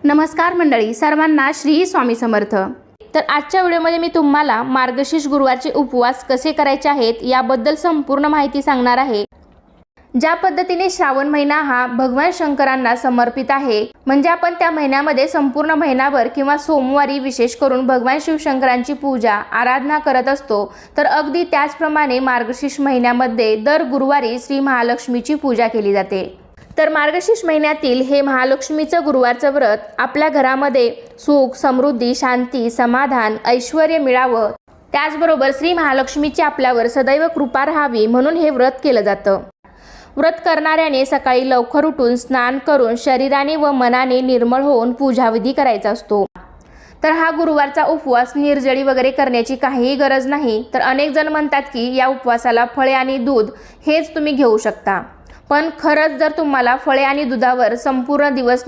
नमस्कार मंडळी, सर्वांना श्री स्वामी समर्थ। तर आजच्या व्हिडिओमध्ये मी तुम्हाला मार्गशीर्ष गुरुवारचे उपवास कसे करायचे आहेत याबद्दल संपूर्ण माहिती सांगणार आहे। ज्या पद्धतीने श्रावण महिना हा भगवान शंकरांना समर्पित आहे, म्हणजे आपण त्या महिन्यामध्ये संपूर्ण महिनाभर किंवा सोमवारी विशेष करून भगवान शिवशंकरांची पूजा आराधना करत असतो, तर अगदी त्याचप्रमाणे मार्गशीर्ष महिन्यामध्ये दर गुरुवारी श्री महालक्ष्मीची पूजा केली जाते। तर मार्गशीर्ष महिन्यातील हे महालक्ष्मीचं गुरुवारचं व्रत आपल्या घरामध्ये सुख, समृद्धी, शांती, समाधान, ऐश्वर्य मिळावं, त्याचबरोबर श्री महालक्ष्मीची आपल्यावर सदैव कृपा राहावी म्हणून हे व्रत केलं जातं। व्रत करणाऱ्याने सकाळी लवकर उठून स्नान करून शरीराने व मनाने निर्मळ होऊन पूजाविधी करायचा असतो। तर हा गुरुवारचा उपवास निर्जळी वगैरे करण्याची काहीही गरज नाही। तर अनेक जण म्हणतात की या उपवासाला फळे आणि दूध हेच तुम्ही घेऊ शकता, पण खरंच जर तुम्हाला फळे आणि दुधावर संपूर्ण दिवस